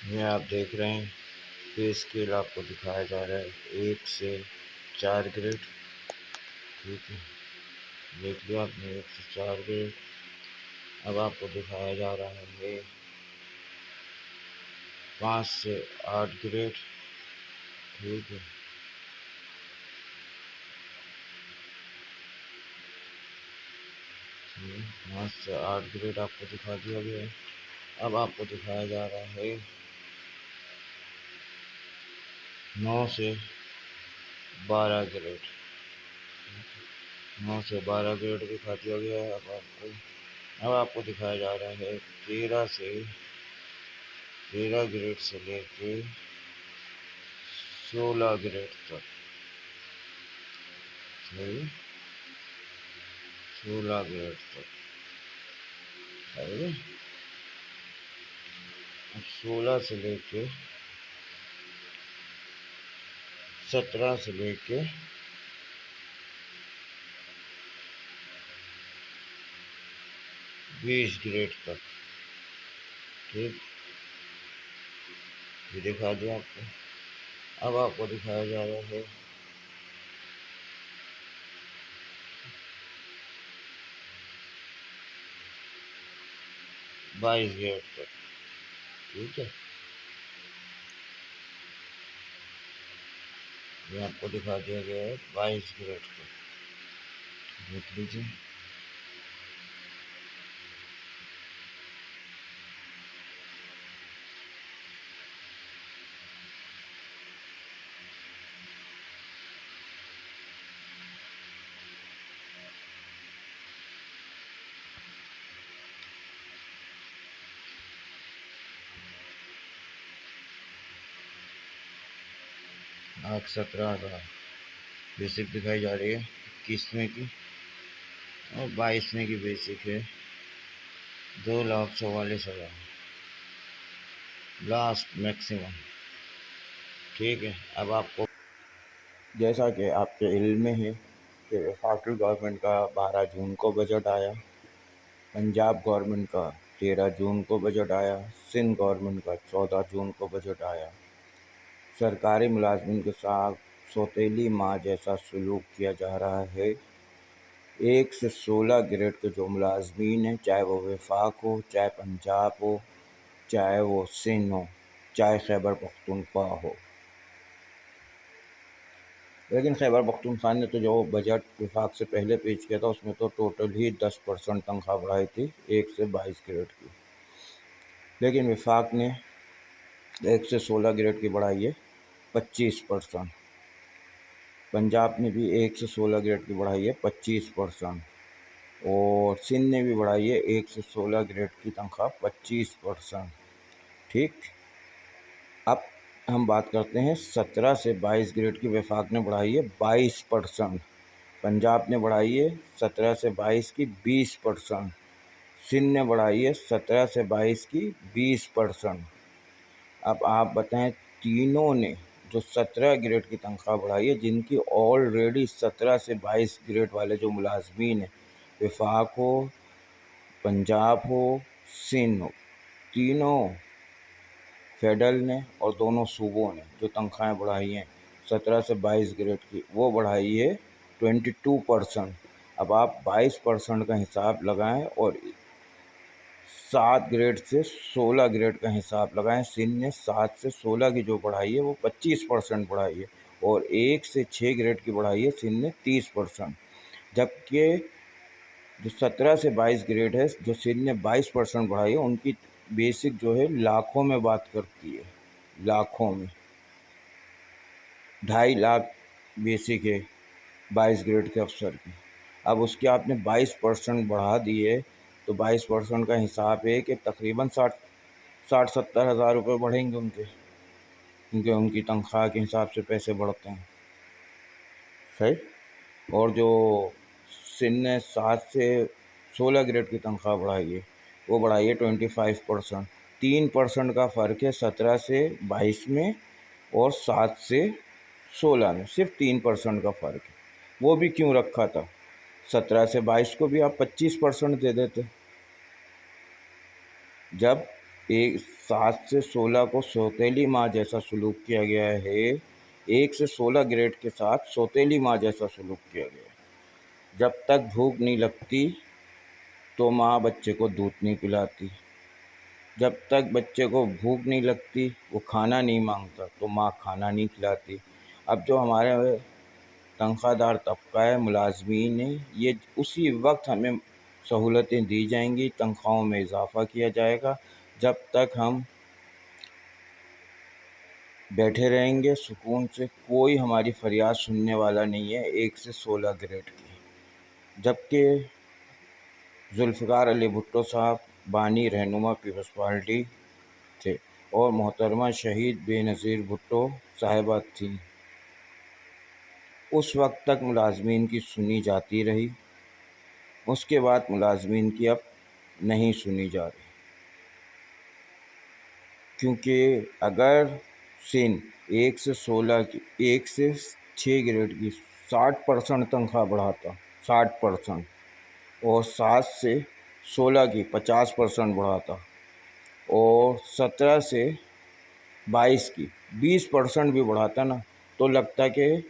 ये आप देख रहे हैं पे स्केल आपको दिखाया जा रहा है 1 से 4 ग्रेड। ठीक है, देख लिया आपने 1 से 4 ग्रेड। अब आपको दिखाया जा रहा है 5 से 8 ग्रेड। ठीक है, 5 से 8 ग्रेड आपको दिखा दिया गया है। अब आपको दिखाया जा रहा है 9 से 12 ग्रेड। 9 से 12 ग्रेड दिखा दिया गया है। अब आपको दिखाया जा रहा है 13 ग्रेड से लेके 16 ग्रेड तक। सही, 16 ग्रेड तक। सही, अब 16 से लेके 17 से लेके 20 ग्रेड तक। ठीक, ये दिखा दिया आपको। अब आपको दिखाया जा रहा है 22 ग्रेड तक। ठीक है, ये आपको दिखा दिया गया है 22 ग्रेड तक। देख लीजिए। आज 17,000 बेसिक दिखाई जा रही है 21वें की, और 22वें की बेसिक है 2,44,000 लास्ट मैक्सिमम। ठीक है, अब आपको जैसा कि आपके इल्म में है कि वफाकी गवर्नमेंट का 12 जून को बजट आया, पंजाब गवर्नमेंट का 13 जून को बजट आया, सिंध गवर्नमेंट का 14 जून को बजट आया। सरकारी मुलाजमिन के साथ सौतेली माँ जैसा सलूक किया जा रहा है। 1 से 16 ग्रेड के जो मुलाजमीन हैं, चाहे वो वफाक हो, चाहे पंजाब हो, चाहे वो सिंध हो, चाहे खैबर पख्तूनख्वा हो। लेकिन खैबर पख्तूनख्वा ने तो जो बजट वफाक से पहले पेश किया था उसमें तो टोटल ही 10% तनख्वाह बढ़ाई थी 1 से 22 ग्रेड की। लेकिन वफाक ने 1 से 16 ग्रेड की बढ़ाई है 25%। पंजाब ने भी 1 से 16 ग्रेड की बढ़ाई है 25%। और सिंध ने भी बढ़ाई है 1 से 16 ग्रेड की तनख्वाह 25%। ठीक, अब हम बात करते हैं 17 से 22 ग्रेड की वफाक ने बढ़ाई है 22%। पंजाब ने बढ़ाई है 17 से 22 की 20%। सिंध ने बढ़ाई है 17 से 22 की 20%। अब आप बताएं, तीनों ने जो 17 ग्रेड की तनख्वाह बढ़ाई है, जिनकी ऑलरेडी 17 से 22 ग्रेड वाले जो मुलाजमीन हैं, वफाक हो, पंजाब हो, सिंध हो, तीनों फेडरल ने और दोनों सूबों ने जो तनख्वाहें बढ़ाई हैं 17 से 22 ग्रेड की, वो बढ़ाई है 22%। अब आप 22% का हिसाब लगाएं और 7 ग्रेड से 16 ग्रेड का हिसाब लगाएं। सिंध ने 7 से 16 की जो बढ़ाई है वो 25% बढ़ाई है, और 1 से 6 ग्रेड की बढ़ाई है सिंध ने 30%। जबकि जो 17 से 22 ग्रेड है, जो सिंध ने 22% बढ़ाई है, उनकी बेसिक जो है लाखों में बात करती है, लाखों में। 2.5 लाख बेसिक है 22 ग्रेड के अफसर की। अब उसके आपने 22% बढ़ा दिए, तो 22% का हिसाब है कि तकरीबन 60-70 हज़ार रुपये बढ़ेंगे उनके, क्योंकि उनकी तनख्वाह के हिसाब से पैसे बढ़ते हैं। सही, और जो सिंध ने 7 से 16 ग्रेड की तनख्वाह बढ़ाई है, वो बढ़ाई है 25%। 3% का फ़र्क है 17 से 22 में और 7 से 16 में, सिर्फ 3% का फ़र्क है। वो भी क्यों रखा था? 17 से 22 को भी आप 25% दे देते। जब एक 7 से 16 को सौतेली माँ जैसा सलूक किया गया है। 1 से 16 ग्रेड के साथ सौतेली माँ जैसा सलूक किया गया है। जब तक भूख नहीं लगती तो माँ बच्चे को दूध नहीं पिलाती। जब तक बच्चे को भूख नहीं लगती, वो खाना नहीं मांगता, तो माँ खाना नहीं खिलाती। अब जो हमारे तनख्वाहदार तबका है, मुलाजमीन है, ये उसी वक्त हमें सहूलतें दी जाएंगी, तनख्वाहों में इजाफ़ा किया जाएगा। जब तक हम बैठे रहेंगे सुकून से, कोई हमारी फरियाद सुनने वाला नहीं है 1 से 16 ग्रेड की। जबकि जुल्फ़िकार अली भुट्टो साहब बानी रहनुमा पीपल्स पार्टी थे और मोहतरमा शहीद बेनज़ीर भुट्टो साहिबा थीं। उस वक्त तक मुलाजमीन की सुनी जाती रही, उसके बाद मुलाजमीन की अब नहीं सुनी जा रही। क्योंकि अगर सिंध 1 से 16 की 1 से 6 ग्रेड की 60% तनख्वाह बढ़ाता, 60%, और 7 से 16 की 50% बढ़ाता, और 17 से 22 की 20% भी बढ़ाता ना, तो लगता कि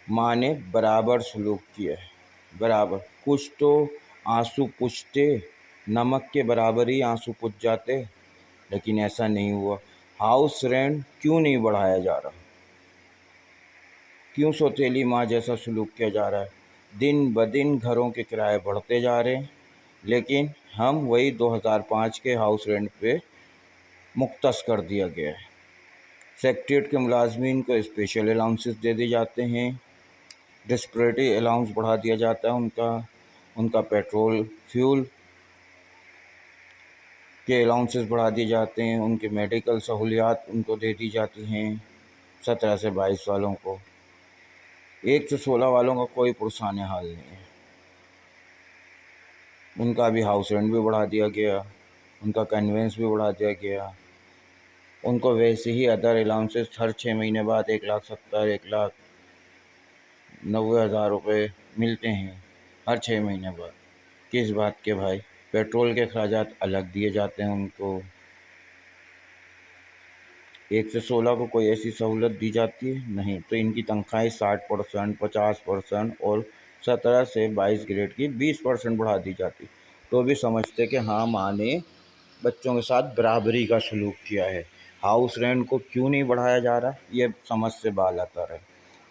माँ ने बराबर सलूक किया है। बराबर कुछ तो आंसू पुछते, नमक के बराबर ही आंसू पुछ जाते, लेकिन ऐसा नहीं हुआ। हाउस रेंट क्यों नहीं बढ़ाया जा रहा? क्यों सौतेली माँ जैसा सलूक किया जा रहा है? दिन ब दिन घरों के किराए बढ़ते जा रहे हैं, लेकिन हम वही 2005 के हाउस रेंट पे मुख्तस कर दिया गया है। सेक्रेटरीट के मुलाजमीन को स्पेशल अलाउंसेस दे दिए जाते हैं, डिस्पैरिटी अलाउंस बढ़ा दिया जाता है उनका पेट्रोल फ्यूल के अलाउंसेस बढ़ा दिए जाते हैं, उनके मेडिकल सहूलियात उनको दे दी जाती हैं। 17 से 22 वालों को, 1 से 16 वालों का कोई पुरसान हाल नहीं है। उनका भी हाउस रेंट भी बढ़ा दिया गया, उनका कन्वेंस भी बढ़ा दिया गया। उनको वैसे ही अदर अलाउंसेस हर 6 महीने बाद 1,70,000 1,90,000 रुपये मिलते हैं हर 6 महीने बाद। किस बात के भाई? पेट्रोल के अखराजात अलग दिए जाते हैं उनको। 1 से 16 को कोई ऐसी सहूलत दी जाती है? नहीं। तो इनकी तनख्वाहें 60%, 50% और 17 से 22 ग्रेड की 20% बढ़ा दी जाती, तो भी समझते कि हाँ, माँ ने बच्चों के साथ बराबरी का सलूक किया है। हाउस रेंट को क्यों नहीं बढ़ाया जा रहा, ये समझ से बाल आता है।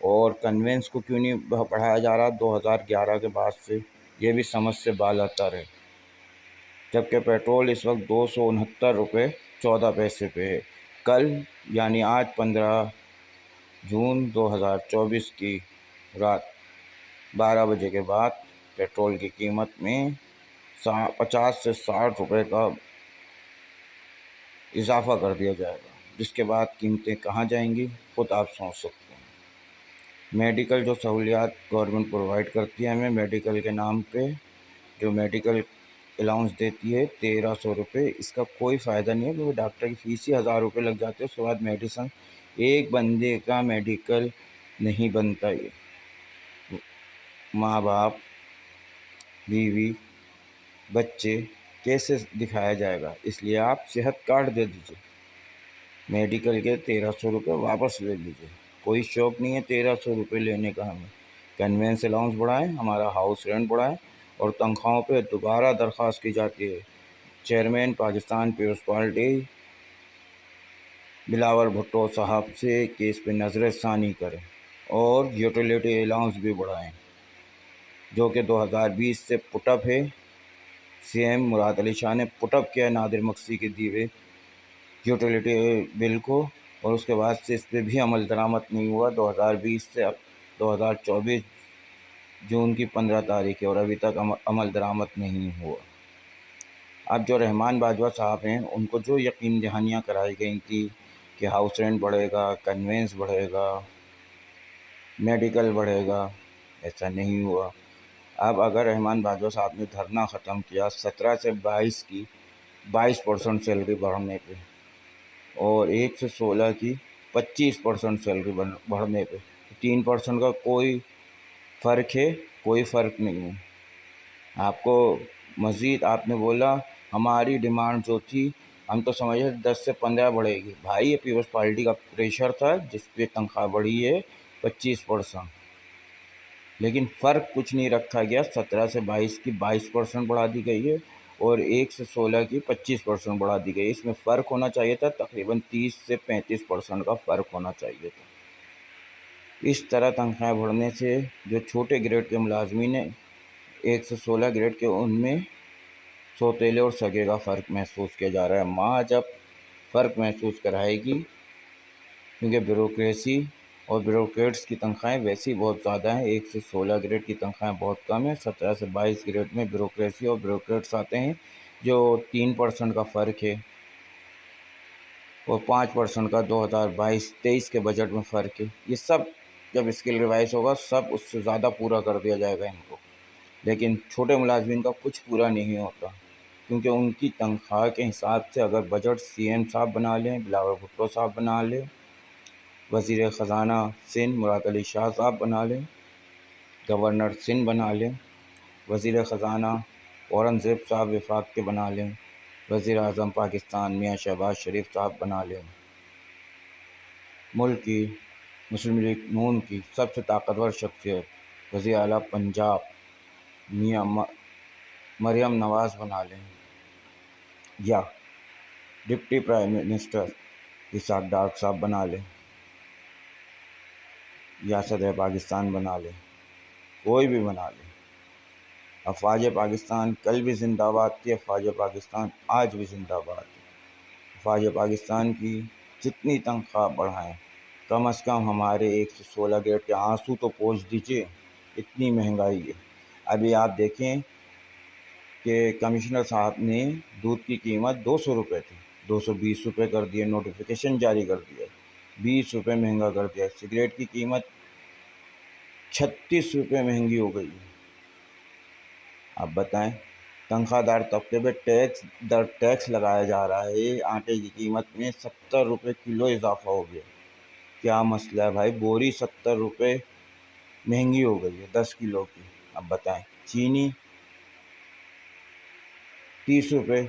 और कन्वेंस को क्यों नहीं बढ़ाया जा रहा 2011 के बाद से, ये भी समझ से बाल आता रहे। जबकि पेट्रोल इस वक्त 269 रुपये 14 पैसे पे है। कल यानी आज 15 जून 2024 की रात 12 बजे के बाद पेट्रोल की कीमत में 50 से 60 रुपये का इजाफ़ा कर दिया जाएगा, जिसके बाद कीमतें कहाँ जाएंगी खुद आप सोच सकते हैं। मेडिकल जो सहूलियात गवर्नमेंट प्रोवाइड करती है हमें मेडिकल के नाम पे, जो मेडिकल अलाउंस देती है 1,300 रुपये, इसका कोई फ़ायदा नहीं है, क्योंकि डॉक्टर की फ़ीस ही 1,000 रुपये लग जाते हैं। उसके बाद मेडिसन, एक बंदे का मेडिकल नहीं बनता। ये माँ बाप, बीवी, बच्चे कैसे दिखाया जाएगा? इसलिए आप सेहत कार्ड दे दीजिए, मेडिकल के 1,300 रुपये वापस ले लीजिए। कोई शौक़ नहीं है 1,300 रुपये लेने का हमें। कन्वेंस अलाउंस बढ़ाएँ, हमारा हाउस रेंट बढ़ाएँ, और तनख्वाहों पे दोबारा दरख्वास्त की जाती है चेयरमैन पाकिस्तान पीपल्स पार्टी बिलावल भुट्टो साहब से कि इस पर नज़र षानी करें, और यूटिलिटी अलाउंस भी बढ़ाएँ, जो कि 2020 से पुटअप है। सीएम मुराद अली शाह ने पुटअप किया नादिर मक्सी के दिए हुए यूटिलिटी बिल को, और उसके बाद से इस पर भी अमल दरामद नहीं हुआ। 2020 से अब 2024 जून की 15 तारीख है और अभी तक अमल दरामद नहीं हुआ। अब जो रहमान बाजवा साहब हैं, उनको जो यकीन दहानियाँ कराई गई थी कि हाउस रेंट बढ़ेगा, कन्वेंस बढ़ेगा, मेडिकल बढ़ेगा, ऐसा नहीं हुआ। अब अगर रहमान बाजवा साहब ने धरना ख़त्म किया 17 से 22 की 22% सैलरी बढ़ने पे, और 1 से 16 की 25% सैलरी बढ़ने पे, 3% का कोई फ़र्क है? कोई फ़र्क नहीं है। आपको मज़ीद आपने बोला हमारी डिमांड जो थी हम तो समझे 10 से 15 बढ़ेगी। भाई ये पीपल्स पार्टी का प्रेशर था जिस पे तनख्वाह बढ़ी है 25%, लेकिन फ़र्क कुछ नहीं रखा गया। 17 से 22 की 22% बढ़ा दी गई है और 1 से 16 की 25% बढ़ा दी गई है। इसमें फ़र्क होना चाहिए था तकरीबन 30 से 35% का फ़र्क होना चाहिए था। इस तरह तनख्वाह बढ़ने से जो छोटे ग्रेड के मुलाजमीन हैं 1 से 16 ग्रेड के, उनमें सौतेले और सगे का फ़र्क महसूस किया जा रहा है। माँ जब फ़र्क महसूस कराएगी, क्योंकि ब्यूरोक्रेसी और ब्यूरोक्रेट्स की तनख्वाहें वैसे ही बहुत ज़्यादा हैं। 1 से 16 ग्रेड की तनख्वाहें बहुत कम है। 17 से 22 ग्रेड में ब्यूरोक्रेसी और ब्यूरोक्रेट्स आते हैं, जो 3% का फ़र्क है और 5% का 2022-23 के बजट में फ़र्क है। ये सब जब स्किल रिवाइज़ होगा सब उससे ज़्यादा पूरा कर दिया जाएगा इनको। लेकिन छोटे मुलाजमीन का कुछ पूरा नहीं होता, क्योंकि उनकी तनख्वाह के हिसाब से अगर बजट सीएम साहब बना लें, बिलावल भुट्टो साहब बना लें, वज़ीर ख़ज़ाना सिंध मुराद अली शाह साहब बना लें, गवर्नर सिंध बना लें, वज़ीर ख़ज़ाना औरंगज़ेब साहब वफाक के बना लें, वज़ीर आज़म पाकिस्तान मियाँ शहबाज शरीफ साहब बना लें, मुल्क की मुस्लिम लीग नून की सबसे ताकतवर शख्सियत वज़ीर आला पंजाब मियाँ मरियम नवाज़ बना लें, या डिप्टी प्राइम मिनिस्टर इसहाक डार साहब बना लें, या सदर पाकिस्तान बना लें, कोई भी बना लें। अफ़वाज पाकिस्तान कल भी जिंदाबाद थी, अफ़वाज पाकिस्तान आज भी जिंदाबाद है। अफ़वाज पाकिस्तान की जितनी तनख्वाह बढ़ाएं, कम से कम हमारे 1 से 16 ग्रेड के आंसू तो पोंछ दीजिए। इतनी महंगाई है। अभी आप देखें कि कमिश्नर साहब ने दूध की कीमत 200 रुपये थी, 220 रुपये कर दिए, नोटिफिकेशन जारी कर दिया, 20 रुपये महंगा कर दिया। सिगरेट की कीमत 36 रुपये महंगी हो गई है। आप बताएं, तनख्वाहदार तबके पे टैक्स दर टैक्स लगाया जा रहा है। आटे की कीमत में 70 रुपये किलो इजाफा हो गया। क्या मसला है भाई? बोरी 70 रुपये महंगी हो गई है 10 किलो की। अब बताएं, चीनी 30 रुपये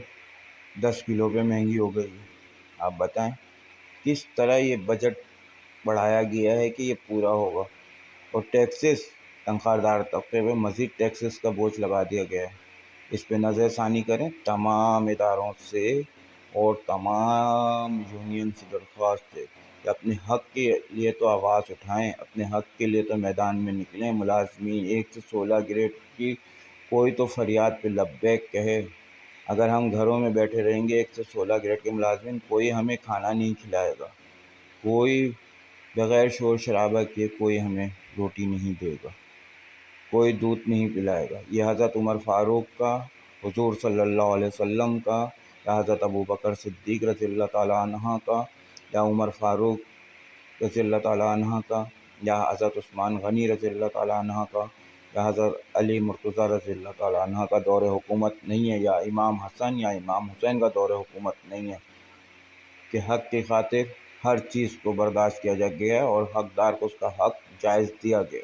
10 किलो पे महंगी हो गई है। आप बताएं किस तरह ये बजट बढ़ाया गया है कि ये पूरा होगा। और टैक्सेस, तनख्वाहदार तबके पे मज़ीद टैक्सेस का बोझ लगा दिया गया है। इस पे नज़रसानी करें तमाम इदारों से और तमाम यूनियन से दरख्वास्त है कि अपने हक़ के लिए तो आवाज़ उठाएं, अपने हक़ के लिए तो मैदान में निकलें। मुलाजमीन 1 से 16 ग्रेड की कोई तो फरियाद पे लब्बैक कहे। अगर हम घरों में बैठे रहेंगे 1 से 16 ग्रेड के मुलाजमीन, कोई हमें खाना नहीं खिलाएगा, कोई बग़ैर शोर शराबा किए कोई हमें रोटी नहीं देगा, कोई दूध नहीं पिलाएगा। ये हज़रत उमर फ़ारूक का, हुज़ूर सल्लल्लाहु अलैहि वसल्लम का, या हज़रत अबू बकर सिद्दीक़ रज़ियल्लाहु तआला अन्हा का, या उमर फ़ारूक रज़ियल्लाहु तआला अन्हा का, या हज़रत उस्मान गनी रज़ियल्लाहु तआला अन्हा का, या हज़रत अली मुर्तज़ा रज़ियल्लाहु तआला अन्हा का दौर हुकूमत नहीं है, या इमाम हसन या इमाम हुसैन का दौर हुकूमत नहीं है कि हक़ की खातिर हर चीज़ को बर्दाश्त किया जा गया है और हक़दार को उसका हक़ जायज़ दिया गया।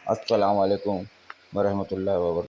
अस्सलामु अलैकुम वरहमतुल्लाहि व बरकातहू।